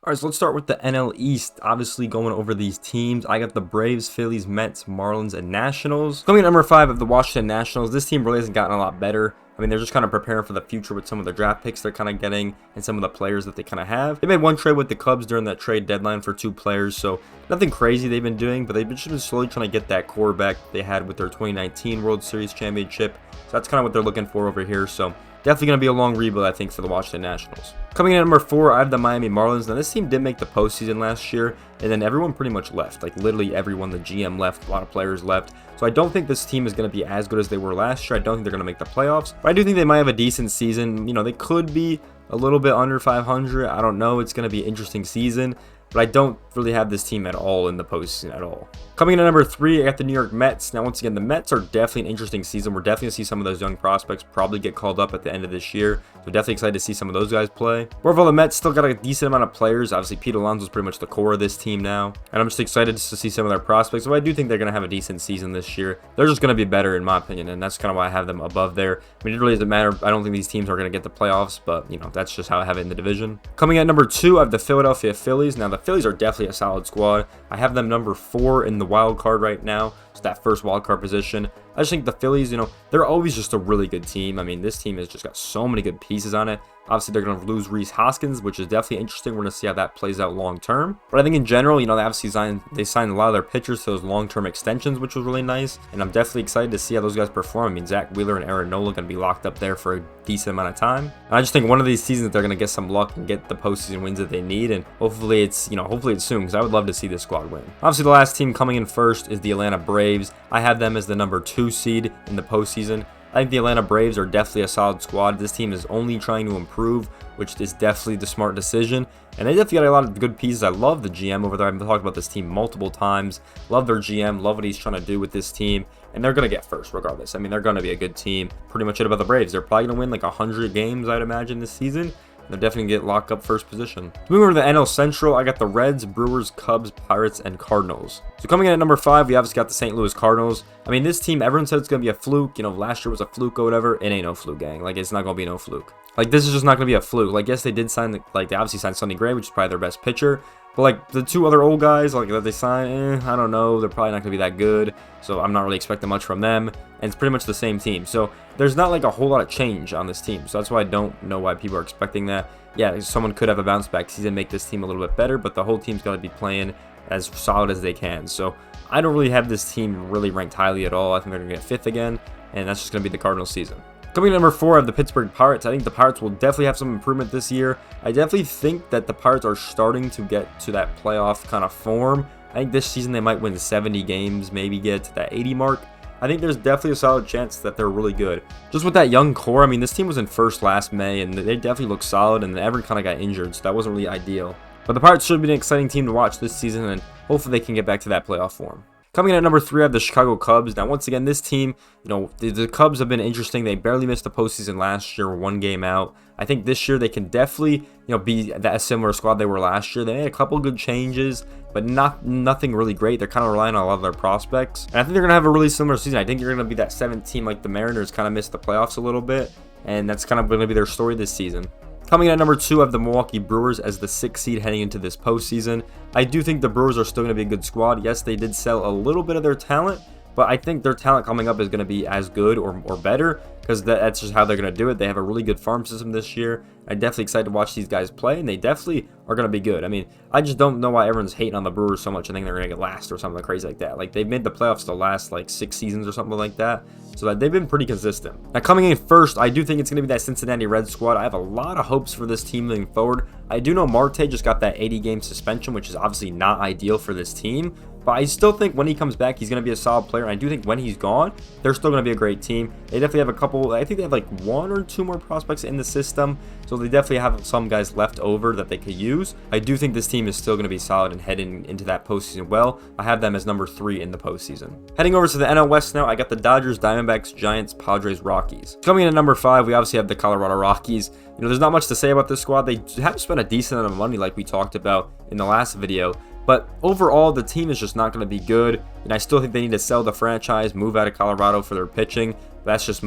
All right, so let's start with the NL East. Obviously, going over these teams, I got the Braves, Phillies, Mets, Marlins, and Nationals. Coming at number 5 of the Washington Nationals, this team really hasn't gotten a lot better. I mean, they're just kind of preparing for the future with some of the draft picks they're kind of getting and some of the players that they kind of have. They made one trade with the Cubs during that trade deadline for 2 players, so nothing crazy they've been doing, but they've just been slowly trying to get that core back they had with their 2019 World Series championship. So that's kind of what they're looking for over here. So definitely going to be a long rebuild, I think, for the Washington Nationals. Coming in at number 4, I have the Miami Marlins. Now, this team did make the postseason last year, and then everyone pretty much left. Like, literally everyone. The GM left, a lot of players left. So I don't think this team is going to be as good as they were last year. I don't think they're going to make the playoffs, but I do think they might have a decent season. You know, they could be a little bit under 500. I don't know. It's going to be an interesting season, but I don't really have this team at all in the postseason at all. Coming in at number 3, I got the New York Mets. Now, once again, the Mets are definitely an interesting season. We're definitely going to see some of those young prospects probably get called up at the end of this year. So definitely excited to see some of those guys play. Overall, the Mets still got a decent amount of players. Obviously, Pete Alonso is pretty much the core of this team now. And I'm just excited to see some of their prospects. So I do think they're going to have a decent season this year. They're just going to be better, in my opinion. And that's kind of why I have them above there. I mean, it really doesn't matter. I don't think these teams are going to get the playoffs, but, you know, that's just how I have it in the division. Coming at number 2, I have the Philadelphia Phillies. Now, the Phillies are definitely a solid squad. I have them number 4 in the wild card right now. So that first wild card position. I just think the Phillies, you know, they're always just a really good team. I mean, this team has just got so many good pieces on it. Obviously, they're going to lose Rhys Hoskins, which is definitely interesting. We're going to see how that plays out long term. But I think in general, you know, they signed a lot of their pitchers to those long-term extensions, which was really nice. And I'm definitely excited to see how those guys perform. I mean, Zach Wheeler and Aaron Nola are going to be locked up there for a decent amount of time. And I just think one of these seasons they're going to get some luck and get the postseason wins that they need. And hopefully it's soon, because I would love to see this squad win. Obviously, the last team coming in first is the Atlanta Braves. I have them as the number 2 seed in the postseason. I think the Atlanta Braves are definitely a solid squad. This team is only trying to improve, which is definitely the smart decision. And they definitely got a lot of good pieces. I love the GM over there. I've talked about this team multiple times. Love their GM. Love what he's trying to do with this team. And they're going to get first regardless. I mean, they're going to be a good team. Pretty much it about the Braves. They're probably going to win like 100 games, I'd imagine, this season. They're definitely going to get locked up first position. Moving over to the NL Central, I got the Reds, Brewers, Cubs, Pirates, and Cardinals. So coming in at number 5, we obviously got the St. Louis Cardinals. I mean, this team, everyone said it's going to be a fluke. You know, last year was a fluke or whatever. It ain't no fluke, gang. Like, it's not going to be no fluke. Like, this is just not going to be a fluke. Like, yes, they did sign, they obviously signed Sonny Gray, which is probably their best pitcher. But, like, the 2 other old guys, like, that they signed, I don't know. They're probably not going to be that good. So, I'm not really expecting much from them. And it's pretty much the same team. So, there's not, like, a whole lot of change on this team. So, that's why I don't know why people are expecting that. Yeah, someone could have a bounce back season, make this team a little bit better. But the whole team's got to be playing as solid as they can. So, I don't really have this team really ranked highly at all. I think they're going to get 5th again. And that's just going to be the Cardinals season. Coming in at number 4, I have the Pittsburgh Pirates. I think the Pirates will definitely have some improvement this year. I definitely think that the Pirates are starting to get to that playoff kind of form. I think this season they might win 70 games, maybe get to that 80 mark. I think there's definitely a solid chance that they're really good. Just with that young core, I mean, this team was in first last May, and they definitely look solid, and everyone kind of got injured, so that wasn't really ideal. But the Pirates should be an exciting team to watch this season, and hopefully they can get back to that playoff form. Coming in at number 3, I have the Chicago Cubs. Now, once again, this team, you know, the Cubs have been interesting. They barely missed the postseason last year, 1 game out. I think this year they can definitely, you know, be that similar squad they were last year. They made a couple good changes, but nothing really great. They're kind of relying on a lot of their prospects. And I think they're going to have a really similar season. I think you're going to be that 7th team like the Mariners, kind of missed the playoffs a little bit. And that's kind of going to be their story this season. Coming in at number 2, I have the Milwaukee Brewers as the 6th seed heading into this postseason. I do think the Brewers are still going to be a good squad. Yes, they did sell a little bit of their talent, but I think their talent coming up is going to be as good or better, because that's just how they're going to do it. They have a really good farm system this year. I'm definitely excited to watch these guys play, and they definitely are going to be good. I mean, I just don't know why everyone's hating on the Brewers so much. I think they're going to get last or something crazy like that. Like, they've made the playoffs the last, like, 6 seasons or something like that. So that they've been pretty consistent. Now, coming in first, I do think it's going to be that Cincinnati Reds squad. I have a lot of hopes for this team moving forward. I do know Marte just got that 80-game suspension, which is obviously not ideal for this team. But I still think when he comes back, he's going to be a solid player. And I do think when he's gone, they're still going to be a great team. They definitely have a couple, I think they have like 1 or 2 more prospects in the system. So they definitely have some guys left over that they could use. I do think this team is still going to be solid and heading into that postseason well. I have them as number 3 in the postseason. Heading over to the NL West now, I got the Dodgers, Diamondbacks, Giants, Padres, Rockies. Coming in at number 5, we obviously have the Colorado Rockies. You know, there's not much to say about this squad. They have spent a decent amount of money like we talked about in the last video. But overall, the team is just not going to be good, and I still think they need to sell the franchise, move out of Colorado for their pitching. That's just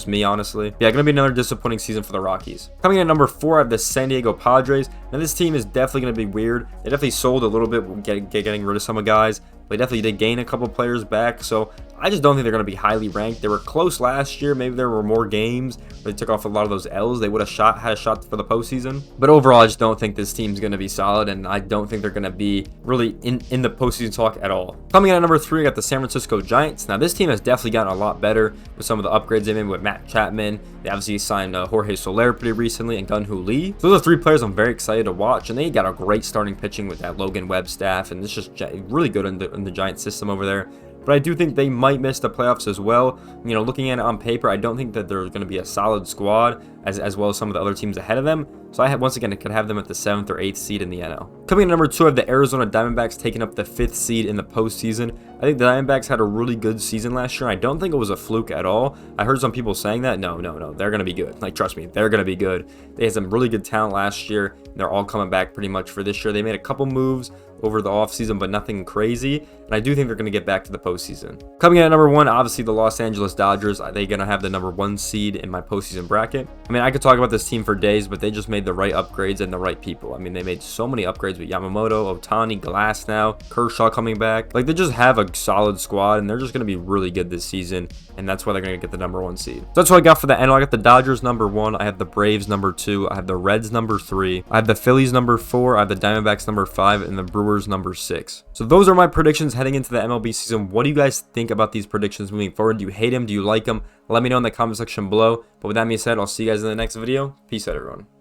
me, honestly. Yeah, gonna be another disappointing season for the Rockies. Coming in at number 4, I have the San Diego Padres. Now this team is definitely gonna be weird. They definitely sold a little bit, getting rid of some guys. They definitely did gain a couple players back, so I just don't think they're going to be highly ranked. They were close last year. Maybe there were more games. They took off a lot of those L's. They would have had a shot for the postseason. But overall, I just don't think this team's going to be solid, and I don't think they're going to be really in the postseason talk at all. Coming in at number 3, I got the San Francisco Giants. Now, this team has definitely gotten a lot better with some of the upgrades they made with Matt Chapman. They obviously signed Jorge Soler pretty recently and Gun-Hoo Lee. So those are 3 players I'm very excited to watch, and they got a great starting pitching with that Logan Webb staff, and it's just really good in the Giants system over there. But I do think they might miss the playoffs as well. You know, looking at it on paper, I don't think that there's going to be a solid squad as well as some of the other teams ahead of them. So I once again could have them at the 7th or 8th seed in the NL. Coming in at number 2, I have the Arizona Diamondbacks taking up the 5th seed in the postseason. I think the Diamondbacks had a really good season last year. I don't think it was a fluke at all. I heard some people saying that. No. They're going to be good. Like, trust me, they're going to be good. They had some really good talent last year. They're all coming back pretty much for this year. They made a couple moves over the offseason, but nothing crazy. And I do think they're going to get back to the postseason. Coming in at number 1, obviously the Los Angeles Dodgers. Are they going to have the number 1 seed in my postseason bracket? I mean, I could talk about this team for days, but they just made the right upgrades and the right people. I mean, they made so many upgrades with Yamamoto, Ohtani, Glass now, Kershaw coming back. Like, they just have a solid squad, and they're just going to be really good this season, and that's why they're going to get the number 1 seed. So that's what I got for the NL. I got the Dodgers number 1. I have the Braves number 2. I have the Reds number 3. I have the Phillies number 4. I have the Diamondbacks number 5, and the Brewers number 6. So those are my predictions heading into the MLB season. What do you guys think about these predictions moving forward? Do you hate them? Do you like them? Let me know in the comment section below. But with that being said, I'll see you guys in the next video. Peace out, everyone.